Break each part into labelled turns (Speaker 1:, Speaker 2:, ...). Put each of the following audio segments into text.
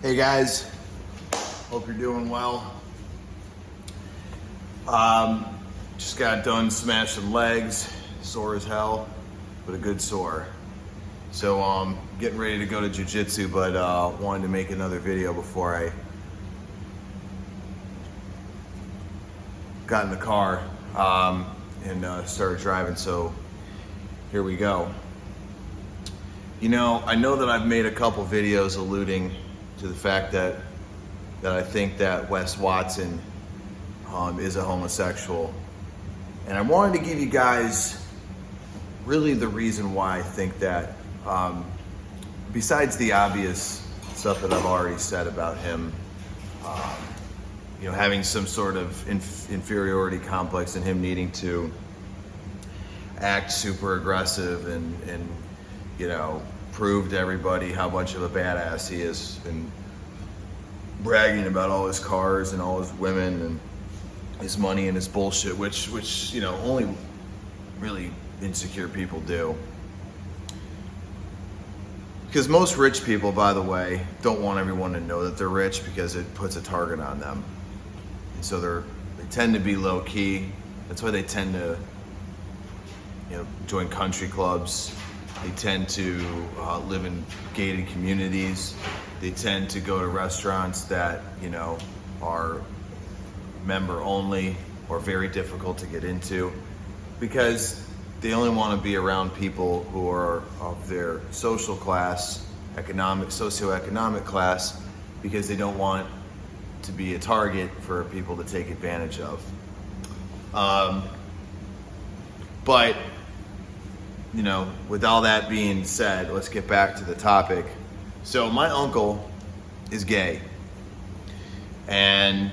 Speaker 1: Hey guys, hope you're doing well. Just got done smashing legs, sore as hell, but a good sore. So getting ready to go to jiu-jitsu, but wanted to make another video before I got in the car and started driving. So here we go. You know, I know that I've made a couple videos alluding to the fact that I think that Wes Watson is a homosexual. And I wanted to give you guys really the reason why I think that, besides the obvious stuff that I've already said about him, you know, having some sort of inferiority complex and him needing to act super aggressive and you know, prove to everybody how much of a badass he is, and bragging about all his cars and all his women and his money and his bullshit, which you know, only really insecure people do. Because most rich people, by the way, don't want everyone to know that they're rich because it puts a target on them. And so they tend to be low key. That's why they tend to, you know, join country clubs. They tend to live in gated communities. They tend to go to restaurants that, you know, are member only or very difficult to get into, because they only want to be around people who are of their social class, socioeconomic class, because they don't want to be a target for people to take advantage of. But you know, with all that being said, let's get back to the topic. So my uncle is gay, and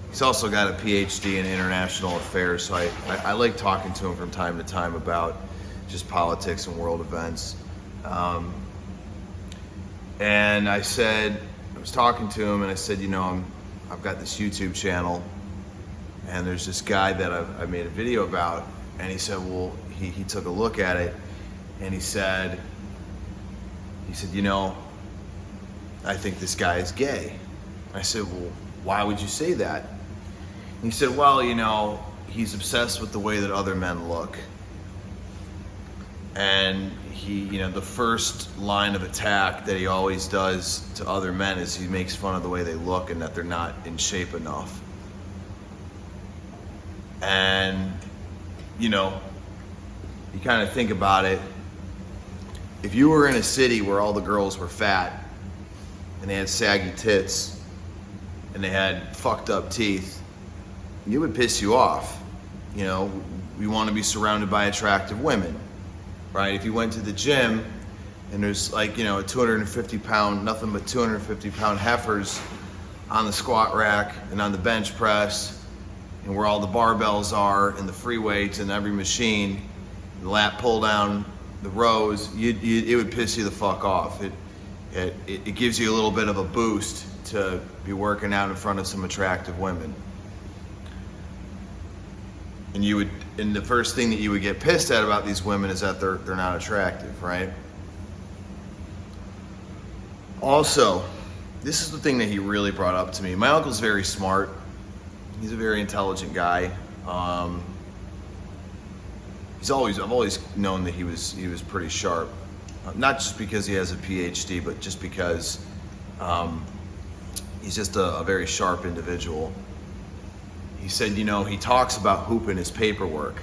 Speaker 1: he's also got a PhD in international affairs, so I like talking to him from time to time about just politics and world events. And I was talking to him and I said, you know, I've got this YouTube channel and there's this guy that I made a video about. And he said, well, he took a look at it and he said, you know, I think this guy is gay. I said, well, why would you say that? And he said, well, you know, he's obsessed with the way that other men look. And you know, the first line of attack that he always does to other men is he makes fun of the way they look and that they're not in shape enough. And you know, you kind of think about it. If you were in a city where all the girls were fat and they had saggy tits and they had fucked up teeth, it would piss you off. You know, we want to be surrounded by attractive women, right? If you went to the gym and there's like, you know, 250 pound, nothing but 250 pound heifers on the squat rack and on the bench press, and where all the barbells are and the free weights and every machine, the lat pull down, the rows, it would piss you the fuck off. It gives you a little bit of a boost to be working out in front of some attractive women. And the first thing that you would get pissed at about these women is that they're not attractive, right? Also, this is the thing that he really brought up to me. My uncle's very smart. He's a very intelligent guy. I've always known that he was pretty sharp. Not just because he has a PhD, but just because he's just a very sharp individual. He said, you know, he talks about hooping his paperwork.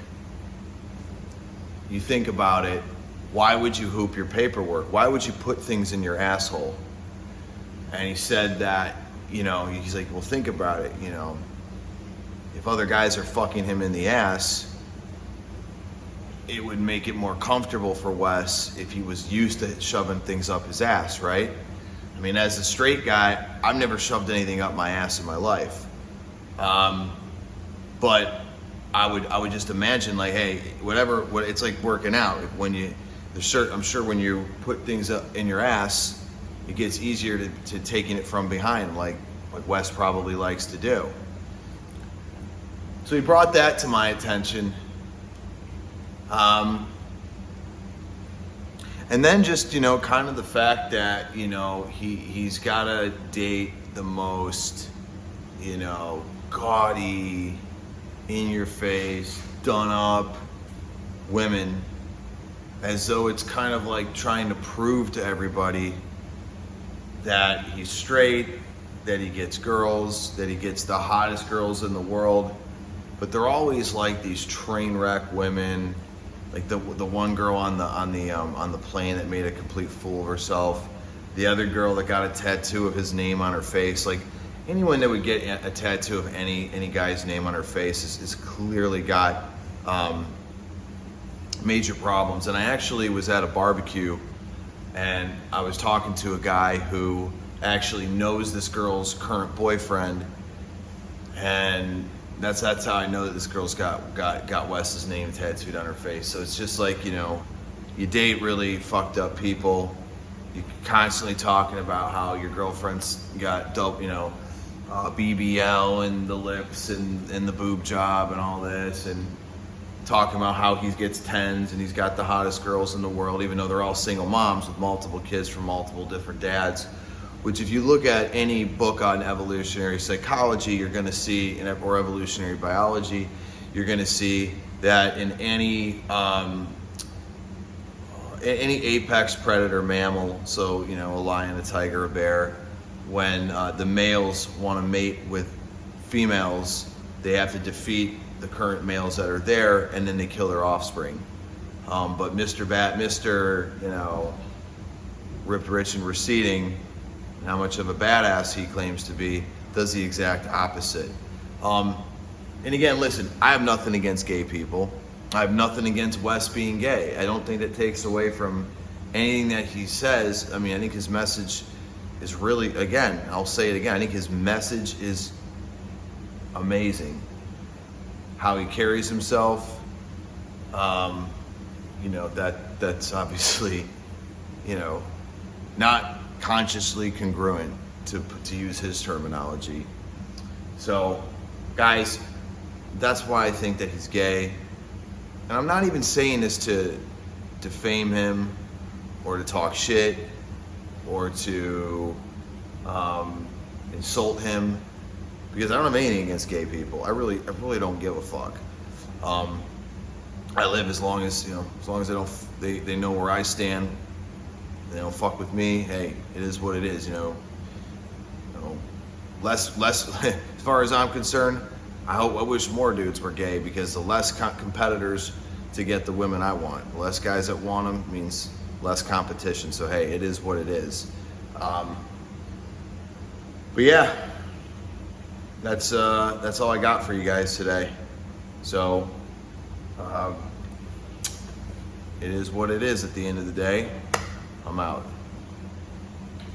Speaker 1: You think about it, why would you hoop your paperwork? Why would you put things in your asshole? And he said that, you know, he's like, well, think about it, you know. If other guys are fucking him in the ass, it would make it more comfortable for Wes if he was used to shoving things up his ass, right? I mean, as a straight guy, I've never shoved anything up my ass in my life. But I would just imagine, like, hey, it's like working out. I'm sure when you put things up in your ass, it gets easier to taking it from behind, like Wes probably likes to do. So he brought that to my attention. And then just, you know, kind of the fact that, you know, he's got to date the most, you know, gaudy, in your face, done up women, as though it's kind of like trying to prove to everybody that he's straight, that he gets girls, that he gets the hottest girls in the world. But they're always like these train wreck women, like the one girl on the plane that made a complete fool of herself, the other girl that got a tattoo of his name on her face. Like anyone that would get a tattoo of any guy's name on her face is clearly got major problems. And I actually was at a barbecue and I was talking to a guy who actually knows this girl's current boyfriend, and that's how I know that this girl's got Wes's name tattooed on her face. So it's just like, you know, you date really fucked up people. You're constantly talking about how your girlfriend's got dope, you know, BBL and the lips and the boob job and all this, and talking about how he gets tens and he's got the hottest girls in the world, even though they're all single moms with multiple kids from multiple different dads. Which, if you look at any book on evolutionary psychology, you're going to see, or evolutionary biology, you're going to see that in any apex predator mammal, so, you know, a lion, a tiger, a bear, when the males want to mate with females, they have to defeat the current males that are there, and then they kill their offspring. But Mr. You know, ripped, rich, and receding, how much of a badass he claims to be, does the exact opposite. And again, listen, I have nothing against gay people. I have nothing against Wes being gay. I don't think that takes away from anything that he says. I mean, I think his message is really, again, I'll say it again, I think his message is amazing. How he carries himself, you know, that's obviously, you know, not consciously congruent, to use his terminology. So, guys, that's why I think that he's gay. And I'm not even saying this to defame him or to talk shit or to insult him, because I don't have anything against gay people. I really don't give a fuck. I live as long as, you know, as long as they know where I stand. They don't fuck with me. Hey, it is what it is, you know. Less. As far as I'm concerned, I wish more dudes were gay, because the less competitors to get the women I want, the less guys that want them means less competition. So hey, it is what it is. But yeah, that's all I got for you guys today. So it is what it is. At the end of the day, I'm out.